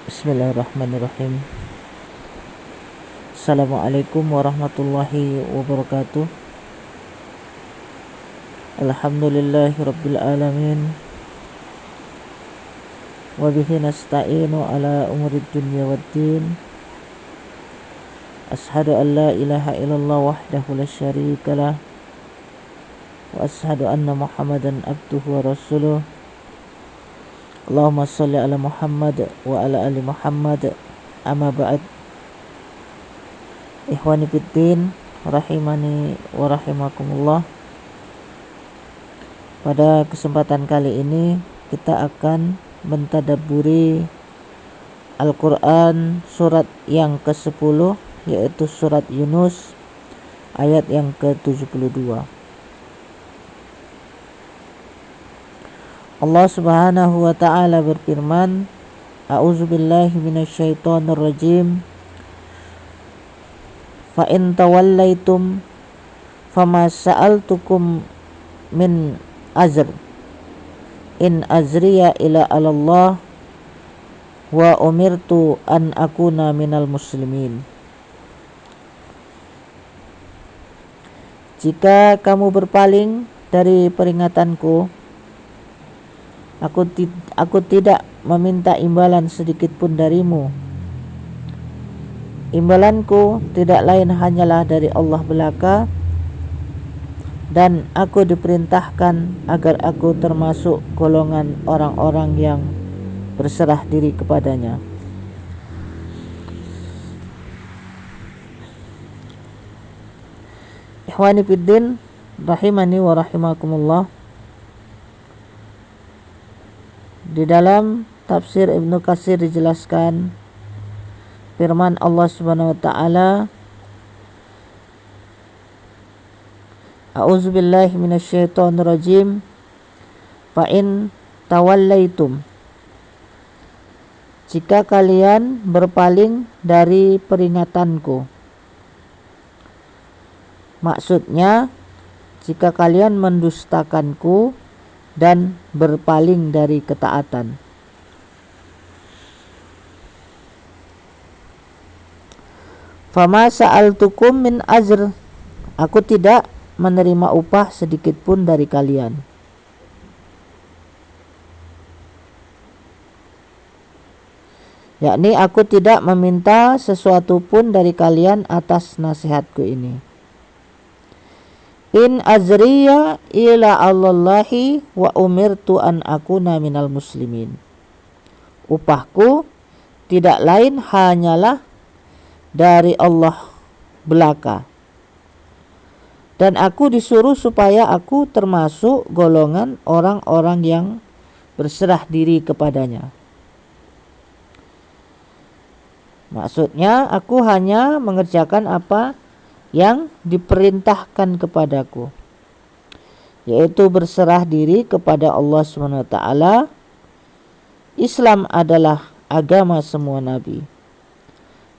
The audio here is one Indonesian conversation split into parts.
Bismillahirrahmanirrahim. Assalamualaikum warahmatullahi wabarakatuh. Alhamdulillahi rabbil alamin. Wa bihi nasta'inu ala umuri dunya waddin. Ashhadu an la ilaha illallah wahdahu la syarika lah. Wa ashhadu anna Muhammadan abduhu wa rasuluh. Allahumma salli ala Muhammad wa ala ali Muhammad. Amma ba'd. Ikhwani fiddin, rahimani wa rahimakumullah. Pada kesempatan kali ini kita akan mentadabburi Al-Quran surat yang ke-10, yaitu surat Yunus ayat yang ke-72. Allah Subhanahu wa ta'ala berfirman, A'udzubillahi minasyaitonir rajim. Fa in tawallaitum fama sa'altukum min ajr in azriya ila Allah wa umirtu an akuna minal muslimin. Jika kamu berpaling dari peringatanku, Aku tidak meminta imbalan sedikit pun darimu. Imbalanku tidak lain hanyalah dari Allah belaka, dan aku diperintahkan agar aku termasuk golongan orang-orang yang berserah diri kepadanya. Ikhwani fiddin, rahimani wa rahimakumullah. Di dalam tafsir Ibnu Katsir dijelaskan firman Allah Subhanahu wa taala, A'udzubillahi minasyaitonir rajim. Fa in tawallaitum, jika kalian berpaling dari peringatanku. Maksudnya, jika kalian mendustakanku dan berpaling dari ketaatan. Fama sa'altukum min ajr, aku tidak menerima upah sedikit pun dari kalian. Yakni aku tidak meminta sesuatu pun dari kalian atas nasihatku ini. In azriya ila Allahi wa umirtu an akuna minal muslimin. Upahku tidak lain hanyalah dari Allah belaka, dan aku disuruh supaya aku termasuk golongan orang-orang yang berserah diri kepadanya. Maksudnya, aku hanya mengerjakan apa yang diperintahkan kepadaku, yaitu berserah diri kepada Allah SWT. Islam adalah agama semua nabi,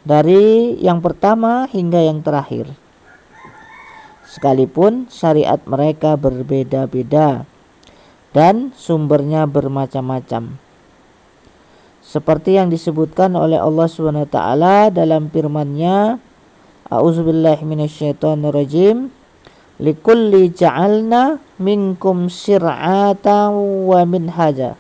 dari yang pertama hingga yang terakhir, sekalipun syariat mereka berbeda-beda dan sumbernya bermacam-macam, seperti yang disebutkan oleh Allah SWT dalam firman-Nya, A'udzubillahi minasyaitonir rajim. Likulli ja'alna minkum syir'atan wa minhaja.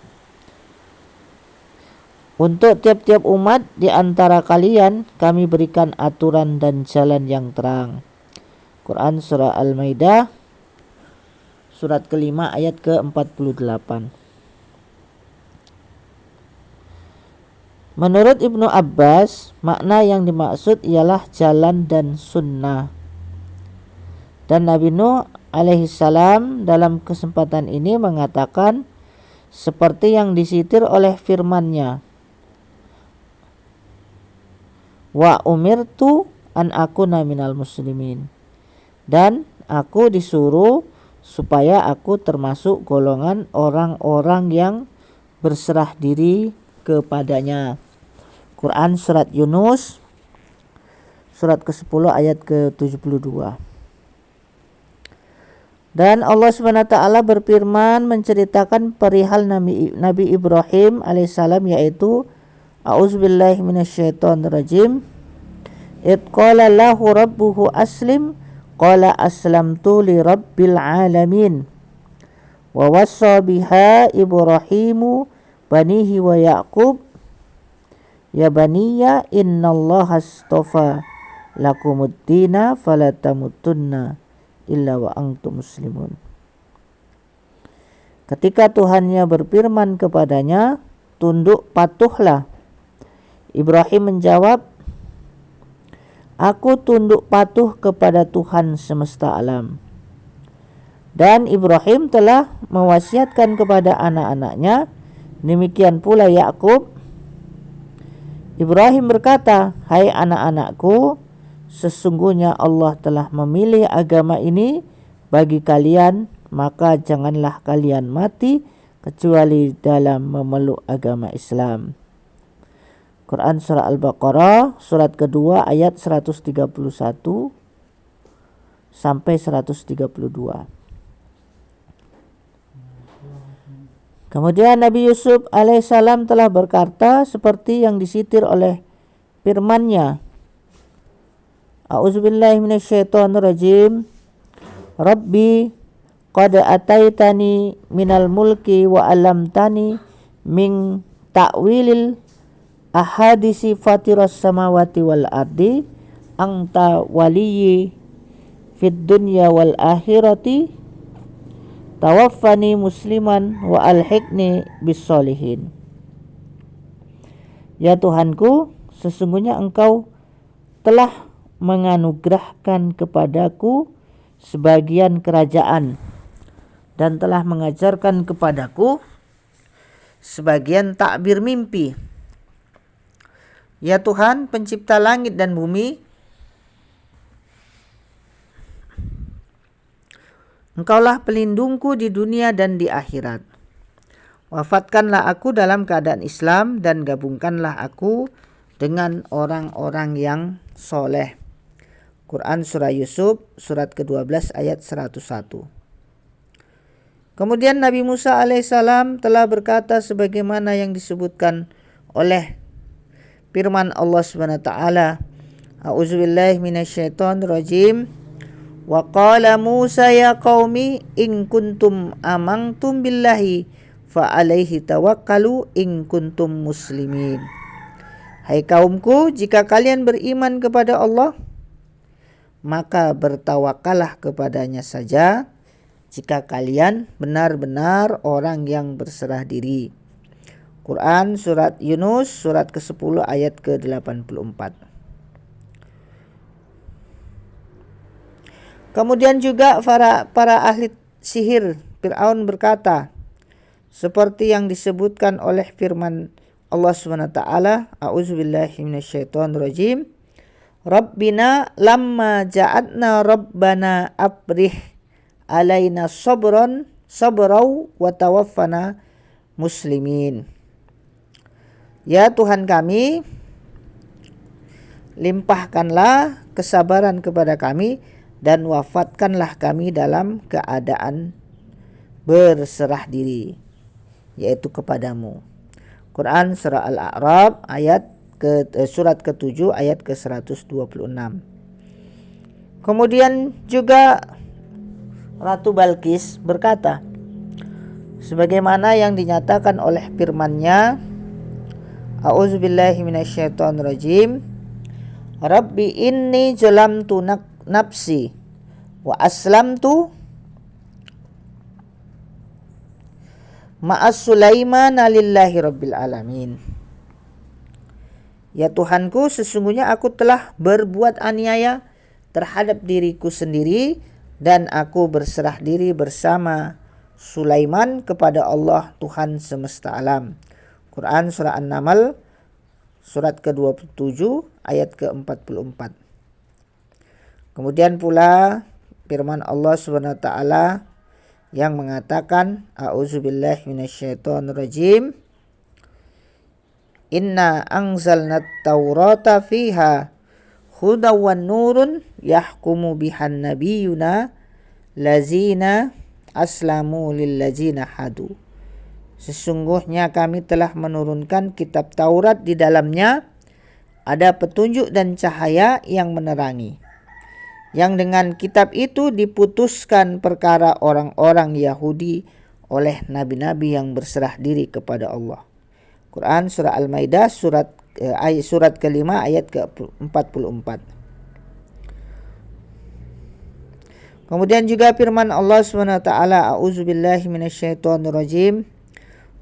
Untuk tiap-tiap umat di antara kalian kami berikan aturan dan jalan yang terang. Quran surah Al-Maidah surat ke-5 ayat ke-48. Menurut Ibnu Abbas, makna yang dimaksud ialah jalan dan sunnah. Dan Nabi Nuh alaihissalam dalam kesempatan ini mengatakan seperti yang disitir oleh firman-Nya, Wa umirtu an akuna minal muslimin. Dan aku disuruh supaya aku termasuk golongan orang-orang yang berserah diri kepadanya. Quran surat Yunus surat ke-10 ayat ke-72. Dan Allah SWT berfirman menceritakan perihal Nabi Ibrahim alaihissalam, yaitu A'udzubillahi minasyaitonirrajim. Id qala lahu rabbuhu aslim qala aslamtu li rabbil alamin. Wa wassa biha Ibrahimu banihi wa Yaqub ya baniya innallaha astafa lakumuddina fala tamutunna illa wa antum muslimun. Ketika Tuhannya berfirman kepadanya, tunduk patuhlah. Ibrahim menjawab, aku tunduk patuh kepada Tuhan semesta alam. Dan Ibrahim telah mewasiatkan kepada anak-anaknya, demikian pula Yakub. Ibrahim berkata, hai anak-anakku, sesungguhnya Allah telah memilih agama ini bagi kalian, maka janganlah kalian mati kecuali dalam memeluk agama Islam. Quran Surah Al-Baqarah surat kedua ayat 131 sampai 132. Kemudian Nabi Yusuf alaihissalam telah berkata seperti yang disitir oleh firman-Nya. A'udzubillahi minasyaitonirrajim. Rabbi qad ataitani minal mulki wa 'allamtani min ta'wilil ahadisi fatiras samawati wal ardi anta waliyyi fid dunya wal akhirati tawaffani musliman wa alhiqni bis solihin. Ya Tuhanku, sesungguhnya Engkau telah menganugerahkan kepadaku sebagian kerajaan dan telah mengajarkan kepadaku sebagian takbir mimpi. Ya Tuhan, pencipta langit dan bumi, Engkaulah pelindungku di dunia dan di akhirat. Wafatkanlah aku dalam keadaan Islam dan gabungkanlah aku dengan orang-orang yang soleh. Quran Surah Yusuf surat ke-12 ayat 101. Kemudian Nabi Musa alaihissalam telah berkata sebagaimana yang disebutkan oleh firman Allah SWT. A'udzubillahi minasyaitonirrajim. Wa qala Musa ya qaumi in kuntum amantum billahi fa alaihi tawakkalu in kuntum muslimin. Hai kaumku, jika kalian beriman kepada Allah, maka bertawakallah kepadanya saja jika kalian benar-benar orang yang berserah diri. Quran surat Yunus surat ke-10 ayat ke-84. Kemudian juga para ahli sihir Fir'aun berkata seperti yang disebutkan oleh firman Allah SWT. A'udzubillahi minasyaitonirrajim. Rabbina lamma ja'atna rabbana abrih alaina sabrau wa tawaffana muslimin. Ya Tuhan kami, limpahkanlah kesabaran kepada kami dan wafatkanlah kami dalam keadaan berserah diri, yaitu kepadamu. Quran Surah Al-A'raf surat ke-7 ayat ke-126. Kemudian juga Ratu Balqis berkata sebagaimana yang dinyatakan oleh firman-Nya, A'udzubillahi minasyaitonirrajim. Rabbi inni zalamtu nafsi wa aslamtu ma'as Sulaiman lillahi rabbil alamin. Ya Tuhanku, sesungguhnya aku telah berbuat aniaya terhadap diriku sendiri dan aku berserah diri bersama Sulaiman kepada Allah Tuhan semesta alam. Quran Surah An-Naml surat ke-27 ayat ke-44. Kemudian pula firman Allah SWT yang mengatakan a'udzubillahi minasyaitonirrajim. Inna anzalnat taurata fiha hudaw wan nurun yahkumu bihan nabiyuna lazina aslamu lillazina hadu Sesungguhnya kami telah menurunkan kitab Taurat, di dalamnya ada petunjuk dan cahaya yang menerangi. Yang dengan kitab itu diputuskan perkara orang-orang Yahudi oleh nabi-nabi yang berserah diri kepada Allah. Quran surah Al-Maidah surat kelima ayat ke-44. Kemudian juga firman Allah SWT, a'udzubillahi minasyaitonirrajim,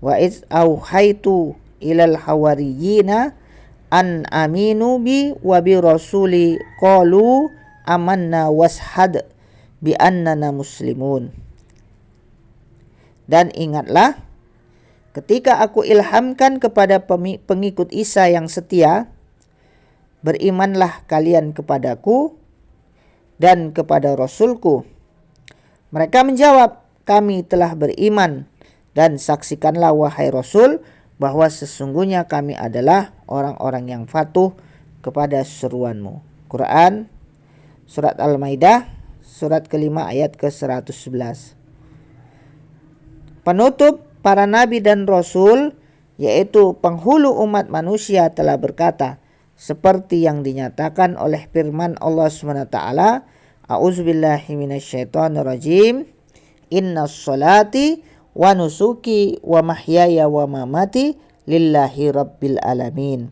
wa iz auhaitu ilal hawariyina an aminu bi wa bi rasuli qalu amanna washhad bi annana muslimun. Dan ingatlah ketika aku ilhamkan kepada pengikut Isa yang setia, berimanlah kalian kepadaku dan kepada Rasulku. Mereka menjawab, kami telah beriman, dan saksikanlah wahai Rasul bahwa sesungguhnya kami adalah orang-orang yang patuh kepada seruanmu. Quran surat Al-Maidah surat kelima ayat ke-111. Penutup para nabi dan rasul, yaitu penghulu umat manusia, telah berkata seperti yang dinyatakan oleh firman Allah SWT, a'udzubillahi minasyaitonirrajim, innas sholati wa nusuki wa mahyaya wa mamati lillahi rabbil alamin,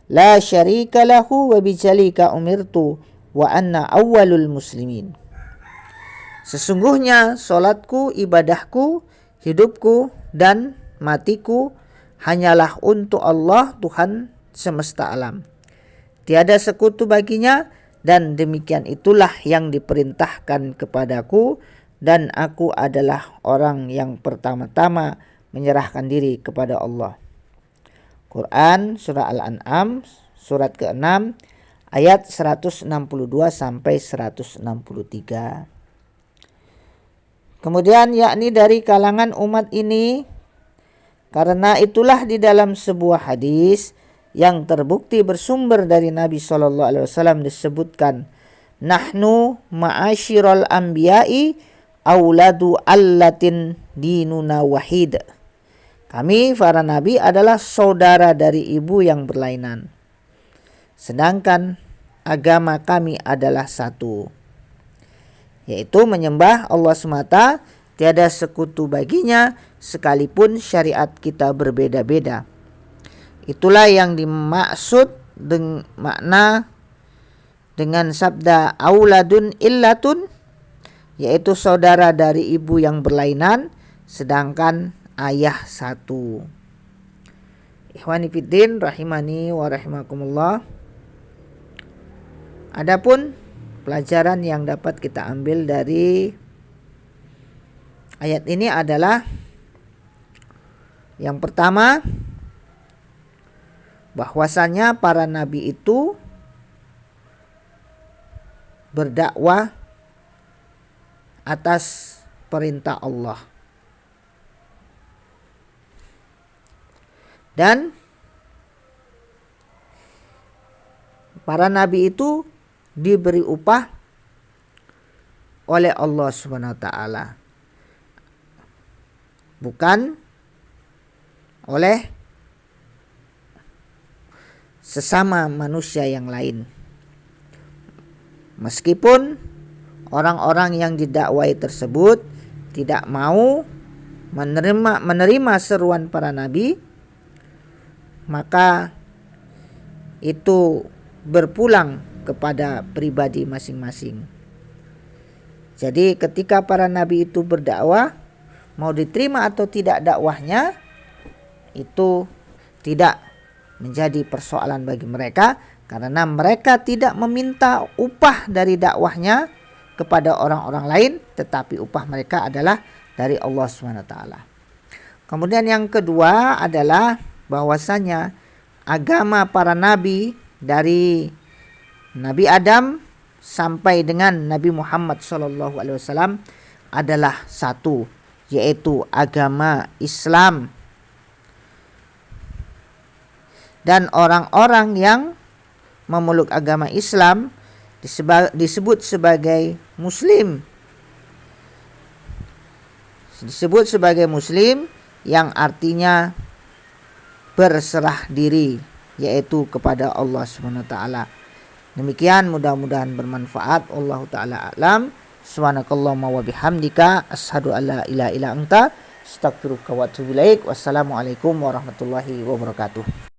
la syarika lahu wa bidzalika umirtu wa anna awwalul muslimin. Sesungguhnya solatku, ibadahku, hidupku dan matiku hanyalah untuk Allah, Tuhan semesta alam. Tiada sekutu baginya, dan demikian itulah yang diperintahkan kepadaku, dan aku adalah orang yang pertama-tama menyerahkan diri kepada Allah. Quran surah Al-An'am surat ke-6 ayat 162 sampai 163. Kemudian yakni dari kalangan umat ini, karena itulah di dalam sebuah hadis yang terbukti bersumber dari Nabi SAW disebutkan, nahnu ma'asyiral anbiya'i auladu allatin dinuna wahid. Kami para nabi adalah saudara dari ibu yang berlainan, sedangkan agama kami adalah satu, yaitu menyembah Allah semata, tiada sekutu baginya, sekalipun syariat kita berbeda-beda. Itulah yang dimaksud makna dengan sabda auladun illatun, yaitu saudara dari ibu yang berlainan, sedangkan ayah satu. Ikhwani fiddin rahimani wa rahimakumullah. Adapun pelajaran yang dapat kita ambil dari ayat ini adalah, yang pertama, bahwasannya para nabi itu berdakwah atas perintah Allah, dan para nabi itu diberi upah oleh Allah SWT, bukan oleh sesama manusia yang lain. Meskipun orang-orang yang didakwai tersebut tidak mau menerima seruan para nabi, maka itu berpulang kepada pribadi masing-masing. Jadi ketika para nabi itu berdakwah, mau diterima atau tidak dakwahnya, itu tidak menjadi persoalan bagi mereka, karena mereka tidak meminta upah dari dakwahnya kepada orang-orang lain, tetapi upah mereka adalah dari Allah SWT. Kemudian yang kedua adalah bahwasanya agama para nabi dari Nabi Adam sampai dengan Nabi Muhammad SAW adalah satu, yaitu agama Islam. Dan orang-orang yang memeluk agama Islam disebut sebagai Muslim. Disebut sebagai Muslim yang artinya berserah diri, yaitu kepada Allah Subhanahu wa taala. Demikian, mudah-mudahan bermanfaat. Wallahu taala a'lam. Subhanakallahumma wa bihamdika asyhadu an la ilaha illa anta astaghfiruka wa atubu ilaik. Wassalamualaikum warahmatullahi wabarakatuh.